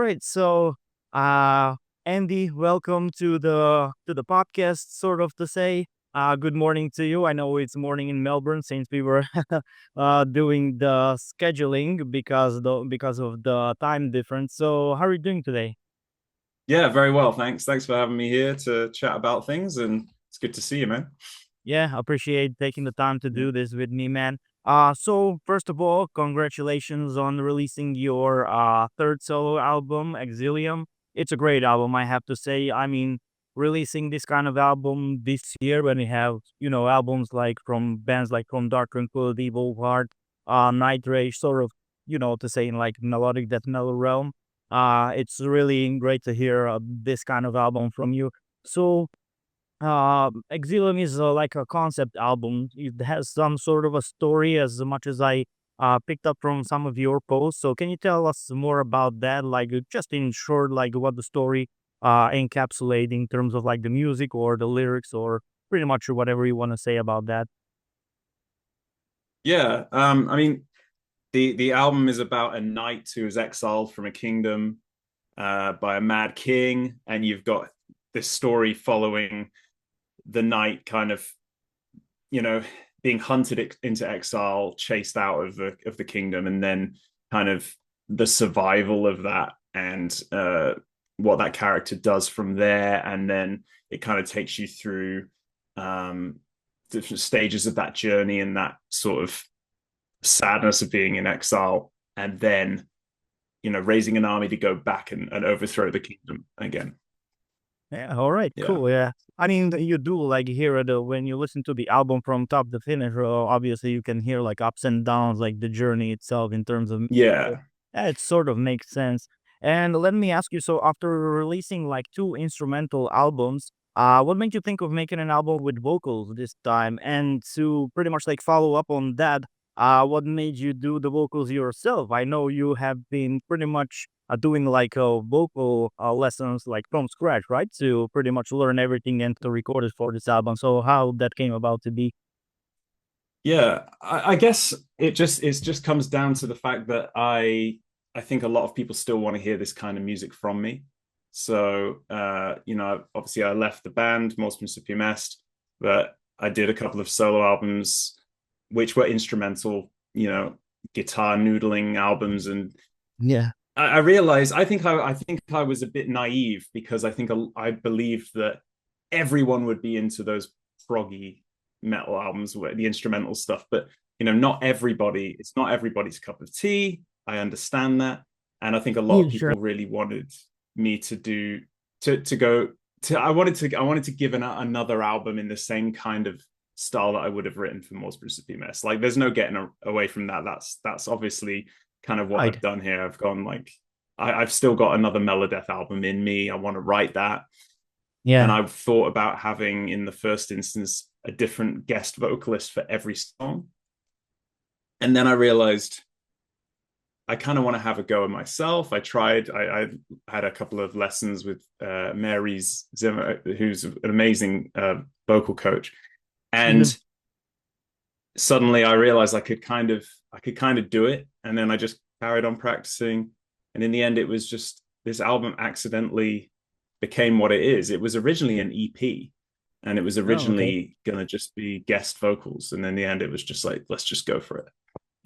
right. Uh, Andy, welcome to the podcast. Sort of to say, good morning to you. I know it's morning in Melbourne since we were doing the scheduling because of the time difference. So, how are you doing today? Yeah, very well. Thanks for having me here to chat about things, and it's good to see you, man. Yeah, appreciate taking the time to Yeah. do this with me, man. So first of all, congratulations on releasing your third solo album, Exilium. It's a great album, I have to say. I mean, releasing this kind of album this year when we have, albums like from bands like From Dark Tranquillity, Volhard, Night Rage, sort of, to say in like melodic death metal realm. It's really great to hear this kind of album from you. So Exilium is like a concept album. It has some sort of a story as much as I picked up from some of your posts. So can you tell us more about that? Like just in short, like what the story encapsulate in terms of like the music or the lyrics or pretty much whatever you want to say about that. Yeah. I mean, the album is about a knight who is exiled from a kingdom by a mad king, and you've got this story following the knight kind of, you know, being hunted into exile, chased out of the kingdom, and then kind of the survival of that and what that character does from there, and then it kind of takes you through um, different stages of that journey and that sort of sadness of being in exile, and then raising an army to go back and overthrow the kingdom again. Yeah, all right, Yeah, cool. Yeah. I mean, you do like hear it when you listen to the album from top to finish. Obviously, you can hear like ups and downs, like the journey itself in terms of music. So, yeah. yeah, it sort of makes sense. And let me ask you, so after releasing like two instrumental albums, what made you think of making an album with vocals this time? And to pretty much like follow up on that, what made you do the vocals yourself? I know you have been pretty much doing like vocal lessons like from scratch, right? To pretty much learn everything and to record it for this album. So how that came about to be? Yeah, I guess it just comes down to the fact that I think a lot of people still want to hear this kind of music from me. So obviously I left the band, Most Principium Est, but I did a couple of solo albums which were instrumental, guitar noodling albums, and Yeah. I realized I think I was a bit naive because I believed that everyone would be into those proggy metal albums where the instrumental stuff, but not everybody. It's not everybody's cup of tea. I understand that, and I think a lot Yeah, of sure. people really wanted me to do to go to. I wanted to give another album in the same kind of style that I would have written for Mors Principium Est. Like, there's no getting away from that. That's obviously kind of what Right. I've done here. I've gone like I've still got another Melodeath album in me. I want to write that. And Yeah. I've thought about having, in the first instance, a different guest vocalist for every song. And then I realized I kind of want to have a go at myself. I had a couple of lessons with Mary's Zimmer, who's an amazing vocal coach. Mhm. And suddenly I realized I could kind of do it. And then I just carried on practicing. And in the end, it was just this album accidentally became what it is. It was originally an EP, and it was Oh, okay. originally gonna just be guest vocals. And in the end, it was just like, let's just go for it.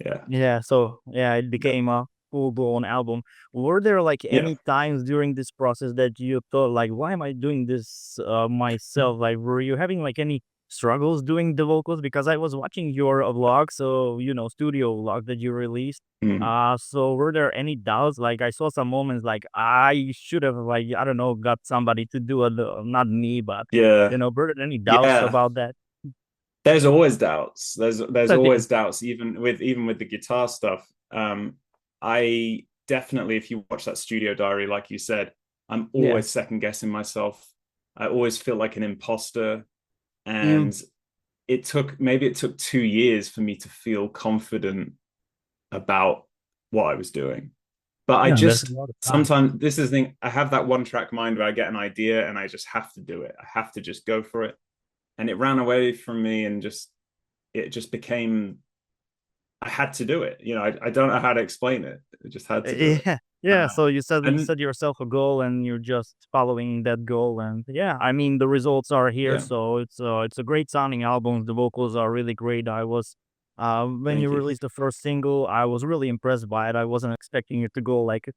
Yeah. Yeah. So yeah, it Yeah. became a full blown album. Were there like Yeah. any times during this process that you thought like, why am I doing this myself? Like, were you having like any struggles doing the vocals? Because I was watching your vlog, so studio vlog that you released. Mm. So were there any doubts? Like, I saw some moments like I should have like I don't know got somebody to do it, not me, but Yeah. were there any doubts Yeah. about that? There's always doubts. There's Yeah. always doubts, even with the guitar stuff. I definitely, if you watch that studio diary, like you said, I'm Yeah. always second guessing myself. I always feel like an imposter. Mm. And maybe it took 2 years for me to feel confident about what I was doing. But I Yeah, that's a just lot of time. sometimes, this is the thing, I have that one track mind where I get an idea and I just have to do it. I have to just go for it. And it ran away from me, and it just became, I had to do it. I don't know how to explain it. I just had to do it. Yeah. Yeah, so you And set yourself a goal and you're just following that goal, and yeah, I mean the results are here, yeah, so it's a great sounding album. The vocals are really great. I was when you thank you. released the first single, I was really impressed by it. I wasn't expecting it to go like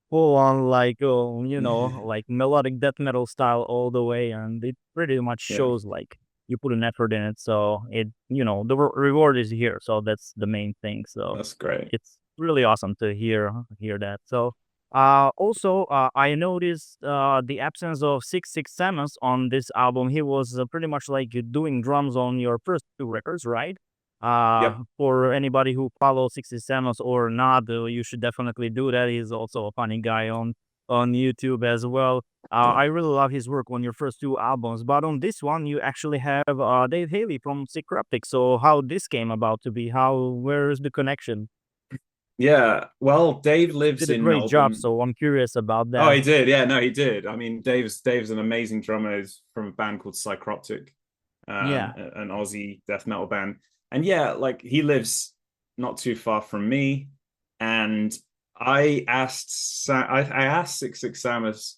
full on like like melodic death metal style all the way, and it pretty much Yeah, shows like you put an effort in it. So it the reward is here. So that's the main thing. So that's great. it's really awesome to hear that. So also I noticed the absence of 6 Samus on this album. He was pretty much like doing drums on your first two records, right? Yep. For anybody who follows 60 Samus or not, you should definitely do that. He's also a funny guy on YouTube as well. Yeah. I really love his work on your first two albums, but on this one, you actually have Dave Haley from Sick Cryptic. So how this came about to be? Where is the connection? Yeah. Well, Dave He lives did a in great job, Melbourne. so I'm curious about Oh, that. he did. Yeah, no, he did. I mean, Dave's an amazing drummer. He's from a band called Psychroptic, Yeah. an Aussie death metal band. And yeah, like he lives not too far from me. And I asked Six Samus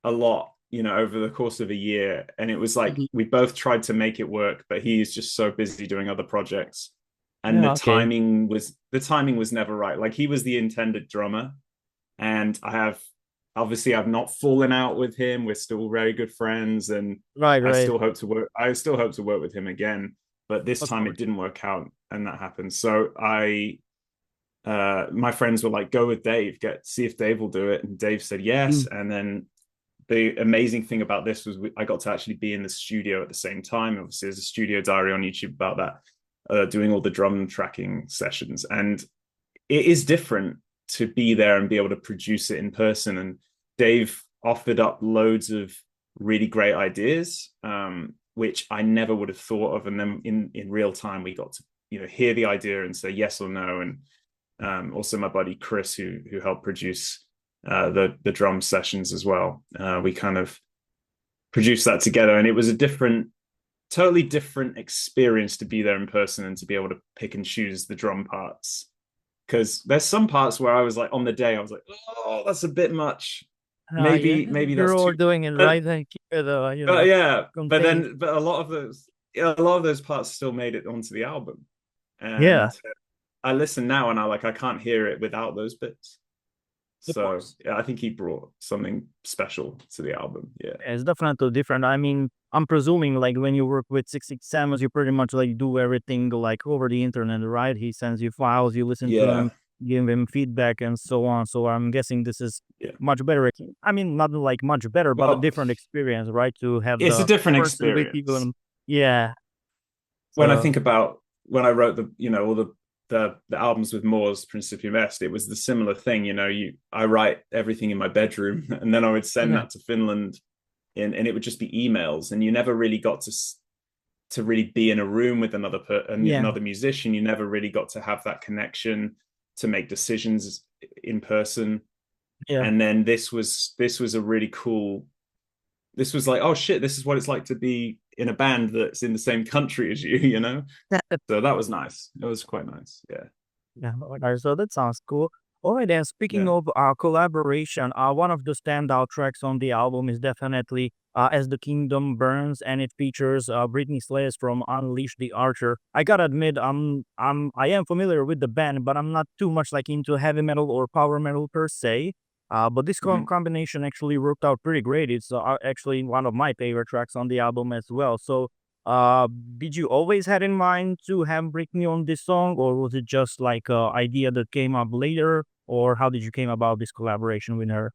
a lot, over the course of a year. And it was like Mhm. we both tried to make it work, but he's just so busy doing other projects. And Yeah. Okay. the timing was never right. Like he was the intended drummer. And I've not fallen out with him. We're still very good friends. And Right. Right. I still hope to work with him again. But this Of time it course. didn't work out and that happened. So my friends were like, go with Dave, see if Dave will do it. And Dave said yes. Mm. And then the amazing thing about this was I got to actually be in the studio at the same time. Obviously, there's a studio diary on YouTube about that, doing all the drum tracking sessions. And it is different to be there and be able to produce it in person. And Dave offered up loads of really great ideas, which I never would have thought of. And then in real time, we got to hear the idea and say yes or no. And also my buddy Chris, who helped produce the drum sessions as well. We kind of produced that together, and it was a totally different experience to be there in person and to be able to pick and choose the drum parts. Because there's some parts where I was like, on the day, I was like, oh, that's a bit much. Yeah, Maybe that's you're all too. doing it But right. Then keep it, yeah, contained. but a lot of those parts still made it onto the album, Yeah, and I listen now and I can't hear it without those bits. of So course. yeah, I think he brought something special to the album. Yeah, It's definitely different. I mean, I'm presuming like when you work with 6 Samus, you pretty much like do everything like over the internet, right? He sends you files, you listen to yeah, him, give him feedback, and so on. So I'm guessing this is yeah. much better. I mean, not like much better, but a Well, different experience, right? To have it's a the different person with you, experience. and yeah. When I So think about when I wrote all the albums with Moore's Principium Est, it was the similar thing. I write everything in my bedroom, and then I would send yeah, that to Finland, and it would just be emails, and you never really got to really be in a room with yeah, another musician. You never really got to have that connection to make decisions in person. yeah. And then this was a really cool. This was like, oh shit, this is what it's like to be in a band that's in the same country as you, you know? So that was nice. It was quite nice. Yeah. Yeah, alright, so that sounds cool. Alright, then speaking Yeah. of collaboration, one of the standout tracks on the album is definitely As the Kingdom Burns, and it features Britney Spears from Unleash the Archer. I gotta admit, I am familiar with the band, but I'm not too much like into heavy metal or power metal per se. But this Mhm. combination actually worked out pretty great. It's actually one of my favorite tracks on the album as well. So uh, did you always had in mind to have Britney on this song, or was it just like a idea that came up later, or how did you came about this collaboration with her?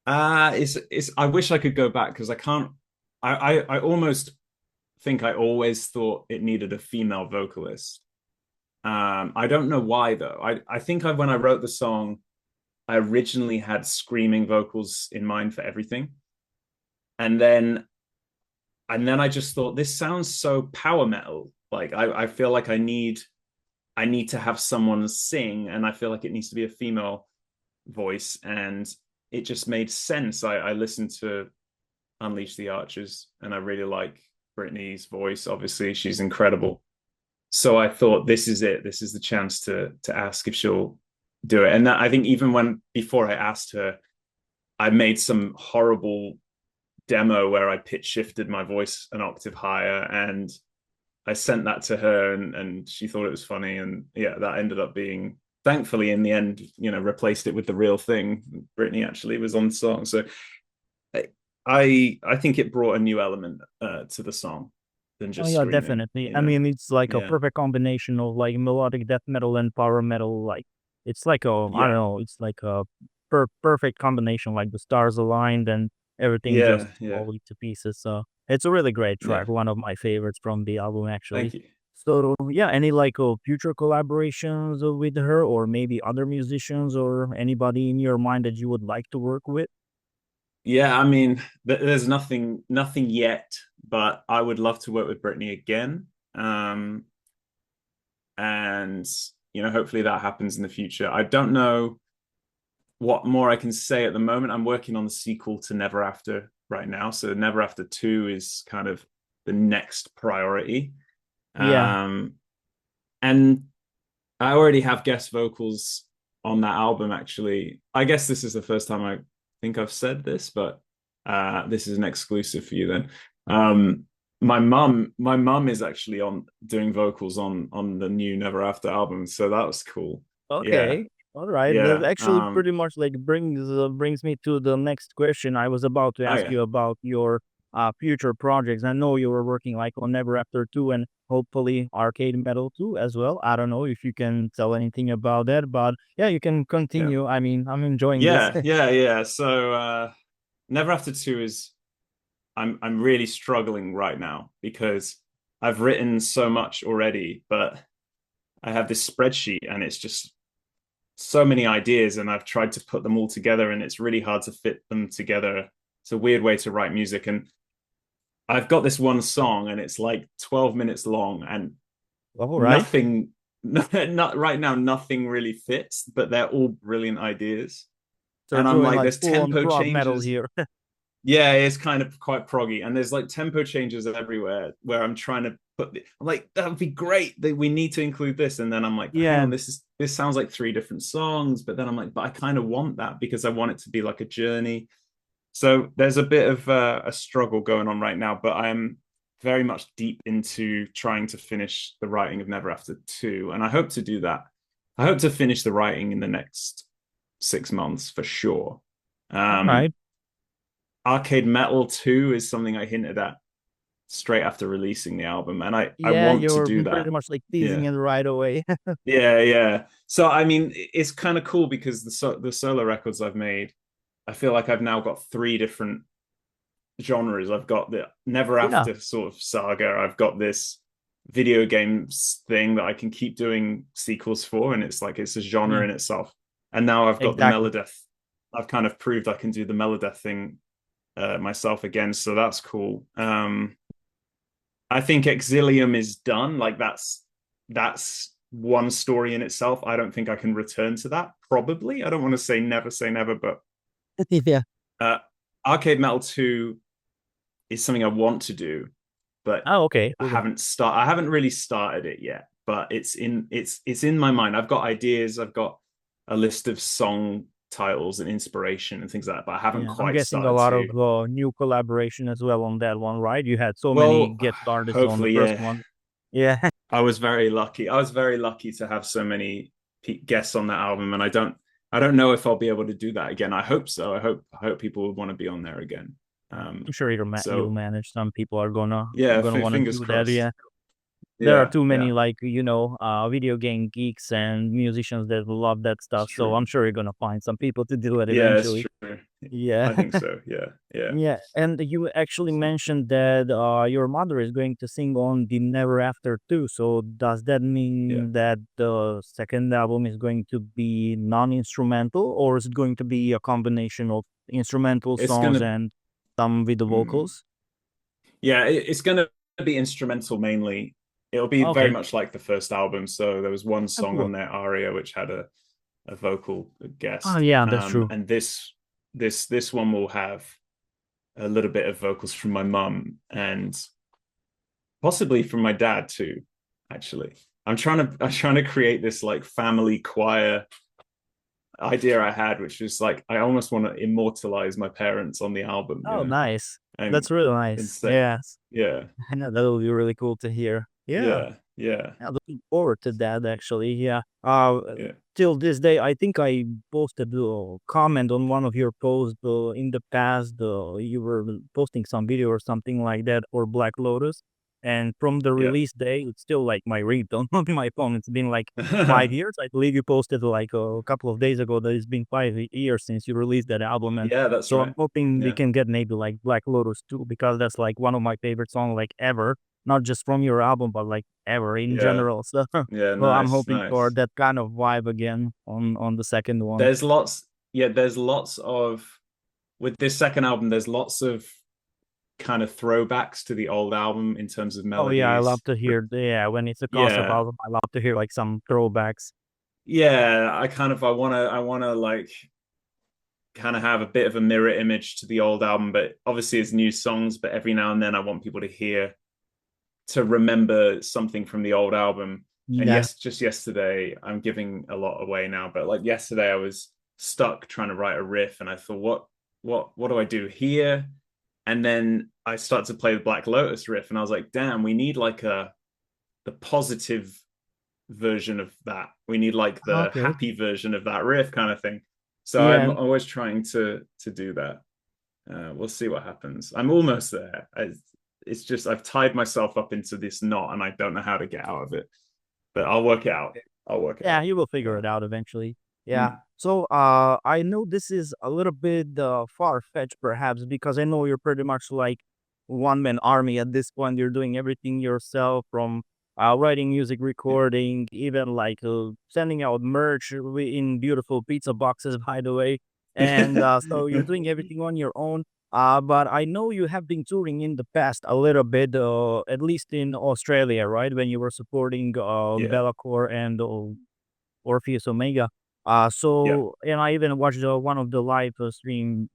It's I wish I could go back because I can't. I almost think I always thought it needed a female vocalist. I don't know why though. I think when I wrote the song, I originally had screaming vocals in mind for everything, and then I just thought this sounds so power metal. Like I feel like I need to have someone sing, and I feel like it needs to be a female voice, and it just made sense. I listened to Unleash the Archers, and I really like Britney's voice. Obviously, she's incredible. So I thought, this is it. This is the chance to ask if she'll do it. And that, I think even when before I asked her, I made some horrible demo where I pitch shifted my voice an octave higher, and I sent that to her, and she thought it was funny, and yeah, that ended up being, thankfully in the end, replaced it with the real thing. Brittany actually was on the song, so I think it brought a new element to the song than Oh just yeah, screaming. definitely. I mean, it's like a Yeah, perfect combination of like melodic death metal and power metal. Like it's like a I don't yeah, know, it's like a perfect combination. Like the stars aligned and everything just yeah, yeah, falling to pieces. So it's a really great yeah. track. One of my favorites from the album, actually. Thank you. So yeah, any like future collaborations with her, or maybe other musicians, or anybody in your mind that you would like to work with? Yeah, I mean, there's nothing yet, but I would love to work with Brittany again. And hopefully that happens in the future. I don't know what more I can say at the moment. I'm working on the sequel to Never After right now, so Never After 2 is kind of the next priority. Yeah. Um, and I already have guest vocals on that album, actually. I guess this is the first time I think I've said this, but this is an exclusive for you then. My mum is actually on doing vocals on the new Never After album, so that was cool. Yeah, Okay. All right. That yeah. actually pretty much like brings me to the next question. I was about to Oh ask yeah, you about your future projects. I know you were working like on Never After 2 and hopefully Arcade Metal 2 as well. I don't know if you can tell anything about that, but yeah, you can yeah, continue. I mean, I'm enjoying this. yeah. So Never After 2 is, I'm really struggling right now because I've written so much already, but I have this spreadsheet and it's just so many ideas, and I've tried to put them all together and it's really hard to fit them together. It's a weird way to write music, and I've got this one song and it's like 12 minutes long, and All right. nothing not right now, nothing really fits, but they're all brilliant ideas. So we're And I'm doing like, like there's full on tempo prog metal changes. here. Yeah, it's kind of quite proggy, and there's like tempo changes everywhere where I'm trying to I'm like, that would be great. We need to include this, and then I'm like, but hang Yeah. on, this sounds like three different songs. But then I'm like, but I kind of want that because I want it to be like a journey. So there's a bit of a struggle going on right now, but I'm very much deep into trying to finish the writing of Never After 2, and I hope to do that. I hope to finish the writing in the next 6 months for sure. All right. Um, Arcade Metal 2 is something I hinted at straight after releasing the album, and I Yeah, want to you're do pretty that. much like teasing Yeah. it right away. Yeah. So I mean, it's kind of cool because the solo records I've made, I feel like I've now got three different genres. I've got the Never Yeah. After sort of saga. I've got this video games thing that I can keep doing sequels for, and it's like it's a genre Yeah. in itself. And now I've got the Exactly. Melodeath. I've kind of proved I can do the Melodeath thing myself again, so that's cool. I think Exilium is done. Like that's one story in itself. I don't think I can return to that. Probably. I don't want to say never, but Yeah. uh, Arcade Metal 2 is something I want to do, but Oh, okay. I Cool. haven't start. I haven't really started it yet. But it's in my mind. I've got ideas. I've got a list of song titles and inspiration and things like that, but I haven't Yeah, I'm quite guessing a started lot to. of new collaboration as well on that one, right? You had so many Well, guest artists on the hopefully, first yeah. one. Yeah, I was very lucky. I was very lucky to have so many guests on that album, and I don't know if I'll be able to do that again. I hope so. I hope people would want to be on there again. I'm sure you'll So manage. Some people are yeah, gonna want to fingers do that. crossed. Yeah, there are Yeah, too many yeah, like video game geeks and musicians that love that it's stuff. So true. I'm sure you're gonna find some people to do it Yeah, it's eventually. true. Yeah. I think so. Yeah, yeah. Yeah, and you actually mentioned that your mother is going to sing on the Never After too. So does that Yeah. mean that the second album is going to be non-instrumental, or is it going to be a combination of instrumental It's songs gonna. and some with the Mm, vocals? yeah, it's gonna be instrumental mainly. It'll be very Okay, much like the first album. So there was one oh, song cool. on there, Aria, which had a vocal Oh guest. yeah, that's true. And this one will have a little bit of vocals from my mum and possibly from my dad too. Actually, I'm trying to create this like family choir idea I had, which was like I almost want to immortalize my parents on the album, Oh, nice. and That's really nice. instead, Yes. yeah, I know that would be really cool to hear. Yeah. yeah, yeah, Yeah, looking forward to that actually. Yeah. yeah, Till this day, I think I posted a comment on one of your posts in the past. You were posting some video or something like that for Black Lotus, and from the yeah. release day, it's still like my ringtone on my phone. It's been like 5 years. I believe you posted like a couple of days ago that it's been 5 years since you released that album, and Yeah, that's so I'm right. hoping we Yeah. can get maybe like Black Lotus too, because that's like one of my favorite songs like ever, not just from your album, but like ever in Yeah. general. So, Yeah, well, I'm nice, hoping for nice. that kind of vibe again on the second one. There's lots, yeah, there's lots of with this second album, there's lots of kind of throwbacks to the old album in terms of Oh yeah, I love melodies. to hear. Yeah, when it's a concept Yeah. album, I love to hear like some throwbacks. Yeah, I wanna like kind of have a bit of a mirror image to the old album, but obviously it's new songs, but every now and then I want people to hear to remember something from the old album. And Yeah. yes, just yesterday, I'm giving a lot away now, but like yesterday, I was stuck trying to write a riff, and I thought, what do I do here? And then I start to play the Black Lotus riff, and I was like, damn, we need like the positive version of that. We need like the Okay. happy version of that riff, kind of thing. So I'm Yeah. always trying to do that. We'll see what happens. I'm almost there. It's just I've tied myself up into this knot, and I don't know how to get out of it. But I'll work it out. I'll work it Yeah, out. you will figure Yeah. it out eventually. Yeah. Mm. So, I know this is a little bit far-fetched perhaps because I know you're pretty much like one-man army at this point. You're doing everything yourself from writing music, Yeah. recording, even like sending out merch in beautiful pizza boxes, by the way. And so you're doing everything on your own. But I know you have been touring in the past a little bit, at least in Australia, right? When you were supporting Yeah. Bellacore and Orpheus Omega. Yeah. And I even watched one of the live stream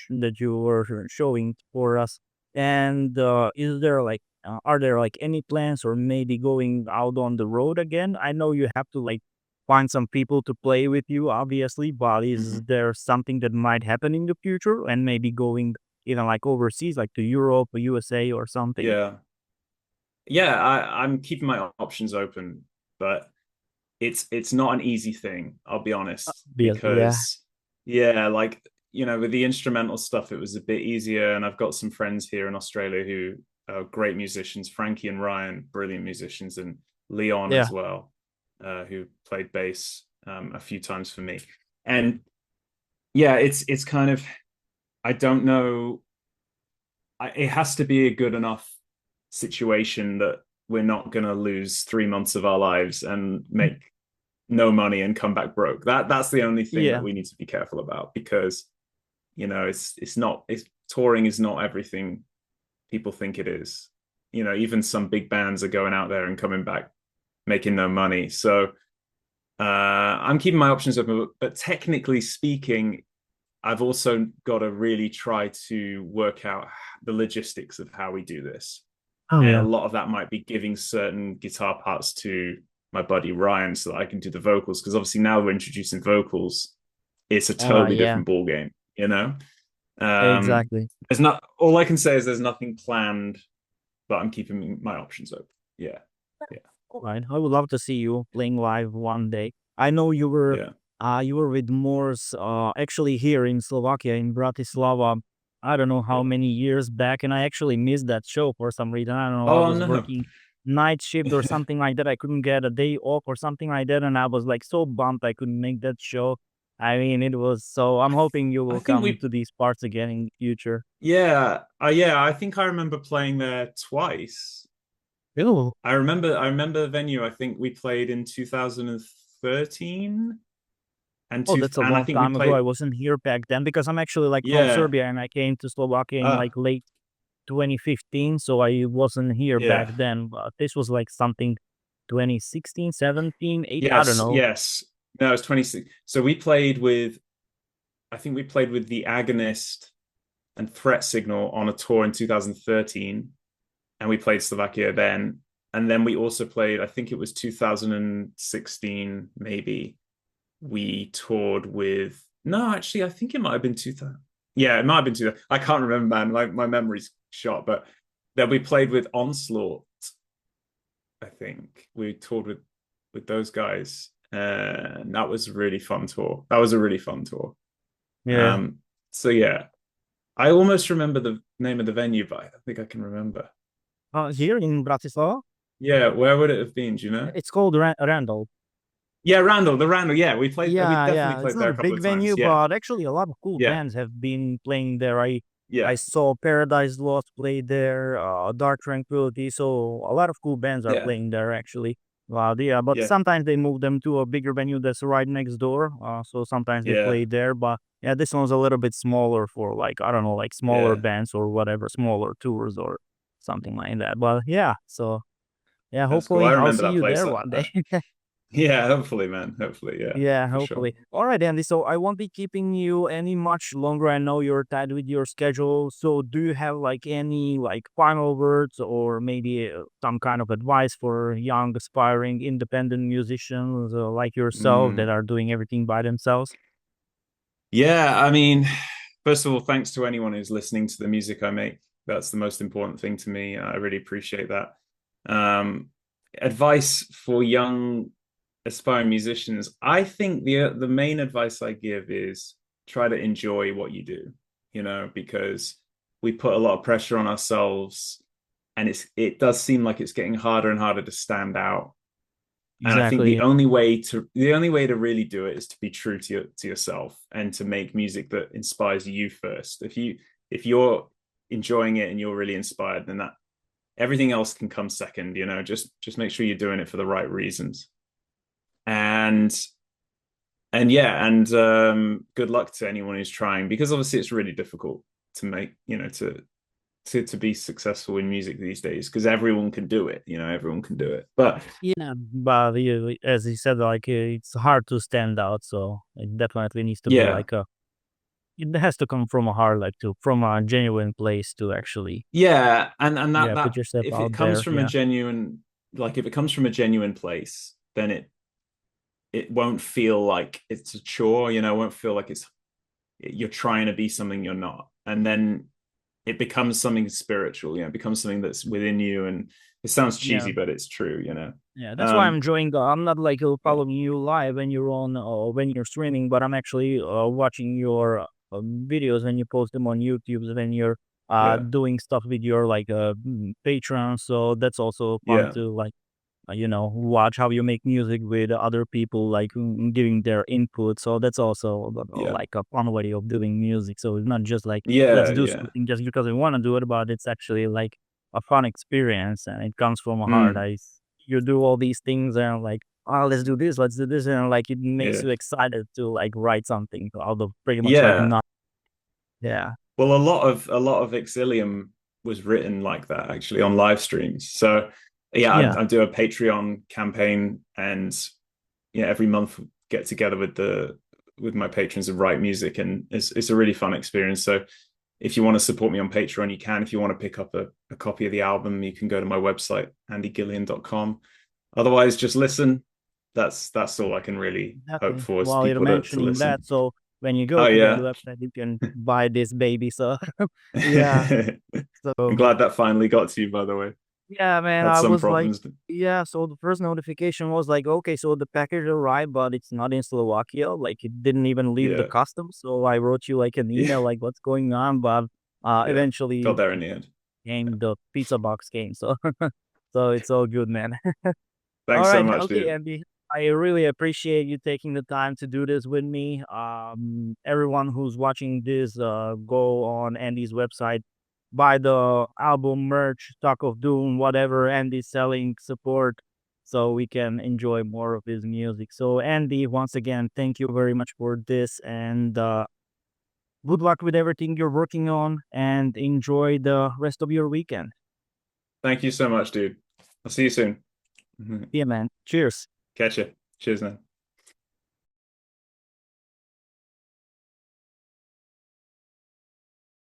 that you were showing for us. And is there like, are there like any plans or maybe going out on the road again? I know you have to like find some people to play with you, obviously, but is Mhm. there something that might happen in the future and maybe going even like overseas, like to Europe or USA or something? Yeah. Yeah. I'm keeping my options open, but it's not an easy thing, I'll be honest, Yeah, because yeah, like with the instrumental stuff, it was a bit easier. And I've got some friends here in Australia who are great musicians, Frankie and Ryan, brilliant musicians, and Leon yeah. as well, who played bass a few times for me. And yeah, it's kind of I don't know. It has to be a good enough situation that we're not going to lose 3 months of our lives and make no money and come back broke. That's the only thing that Yeah. we need to be careful about, because it's not it's touring is not everything people think it is. Even some big bands are going out there and coming back making no money. So I'm keeping my options open, but technically speaking, I've also got to really try to work out the logistics of how we do this. Oh And a yeah. lot of that might be giving certain guitar parts to my buddy Ryan so that I can do the vocals. Because obviously now we're introducing vocals, it's a totally Yeah. different ball game. Exactly. There's not all I can say is there's nothing planned, but I'm keeping my options open. Yeah. Yeah. All right. I would love to see you playing live one day. I know Yeah. you were with Morse actually here in Slovakia in Bratislava. I don't know how Yeah. many years back, and I actually missed that show for some reason. I don't know. I Oh was no. working night shift or something like that. I couldn't get a day off or something like that, and I was like so bummed I couldn't make that show. I mean, it was so. I'm hoping you I will think come we to these parts again in the future. yeah, I think I remember playing there twice. Oh, I remember the venue. I think we played in 2013 and oh, two that's a and I long think we time ago. I played wasn't here back then because I'm actually like from yeah. Serbia and I came to Slovakia in Uh like late 2015, so I wasn't here back yeah. then. But this was like something 2016, 17, 18, I don't Yes, know. yes. No, it was 26. So we played with I think we played with the Agonist and Threat Signal on a tour in 2013, and we played Slovakia then. And then we also played, I think it was 2016, maybe. we toured with. No, actually, I think it might have been 2000. Yeah, it might have been 2000. I can't remember, man. My memory's shot, but that we played with Onslaught. I think we toured with those guys, and that was a really fun tour. That was a really fun tour. Yeah. Um, so yeah, I almost remember the name of the venue, but I don't think I can remember. Here in Bratislava, Yeah, where would it have been? Do you know? it's called Randall. Yeah, Randall, the Randall. Yeah, we played. We Yeah, definitely yeah. It's played not there a a couple big of times. venue, Yeah, but actually a lot of cool yeah, bands have been playing there. I yeah, saw Paradise Lost play there, Dark Tranquility. So a lot of cool bands are yeah, playing there actually. Yeah, but yeah, sometimes they move them to a bigger venue that's right next door. So sometimes they yeah, play there. But yeah, this one's a little bit smaller for like I don't know, like smaller yeah. bands or whatever, smaller tours or something like that. But yeah, so yeah, That's cool. I hopefully I'll remember see that you place. there one day. Yeah, hopefully, man. Hopefully, yeah, Yeah, for sure. hopefully. All right, Andy. So I won't be keeping you any much longer. I know you're tied with your schedule. So do you have like any like final words or maybe some kind of advice for young aspiring independent musicians like yourself that Mm. are doing everything by themselves? Yeah, I mean, first of all, thanks to anyone who's listening to the music I make. That's the most important thing to me. I really appreciate that. Um, Advice for young aspiring musicians. I think the main advice I give is try to enjoy what you do, because we put a lot of pressure on ourselves, and it does seem like it's getting harder and harder to stand out. And I think Exactly. the only way to really do it is to be true to yourself and to make music that inspires you first. If you're enjoying it and you're really inspired, then that everything else can come second. Just make sure you're doing it for the right reasons. And yeah, and good luck to anyone who's trying, because obviously it's really difficult to make, to be successful in music these days, because everyone can do it. Everyone can do it. But Yeah, but as you said, like it's hard to stand out. So it definitely needs to be yeah, like it has to come from a heart, like from a genuine place to actually, yeah, and that yeah, put that yourself if it out comes there. from a Yeah. genuine if it comes from a genuine place, then it won't feel like it's a chore. It won't feel like you're trying to be something you're not. And then it becomes something spiritual. It becomes something that's within you. And it sounds Yeah. cheesy, but it's true. Yeah, that's why I'm Um, enjoying. I'm not like yeah, following you live when you're on when you're streaming, but I'm actually watching your videos when you post them on YouTube. When you're yeah, doing stuff with your like Patreon, so that's also fun yeah, to like watch how you make music with other people, like giving their input. So that's also yeah, like a fun way of doing music. So it's not just like let's yeah, do yeah. something just because we want to do it, but it's actually like a fun experience and it comes from a heart. Mm, You do all these things and like, oh, let's do this, and like it makes yeah, you excited to like write something out of pretty much like yeah. not. Yeah, Well, a lot of Exilium was written like that, actually, on live streams. So yeah, yeah, I do a Patreon campaign, and yeah, every month get together with my patrons and write music, and it's a really fun experience. So if you want to support me on Patreon, you can. If you want to pick up a copy of the album, you can go to my website, andygillion.com. Otherwise, just listen. That's all I can really hope exactly. for, is While you're people to mentioning that, listen. so when you go Oh to that yeah. website, you can buy this baby. So yeah, I'm so glad that finally got to you, by the way. yeah, man, Had I some was like, problems. yeah. So the first notification was like, okay, so the package arrived, but it's not in Slovakia. Like it didn't even leave the Yeah. customs. So I wrote you like an Yeah. email, like what's going on. But Yeah. Got eventually there in the end. came the pizza box came. So so it's all good, man. All Thanks so right, much, okay, dude. Andy. I really appreciate you taking the time to do this with me. Everyone who's watching this, go on Andy's website, buy the album merch, Talk of Doom, whatever Andy's selling, support, so we can enjoy more of his music. So, Andy, once again, thank you very much for this, and good luck with everything you're working on, and enjoy the rest of your weekend. Thank you so much, dude. I'll see you soon. Yeah, man. Cheers. Catch you. Cheers, man.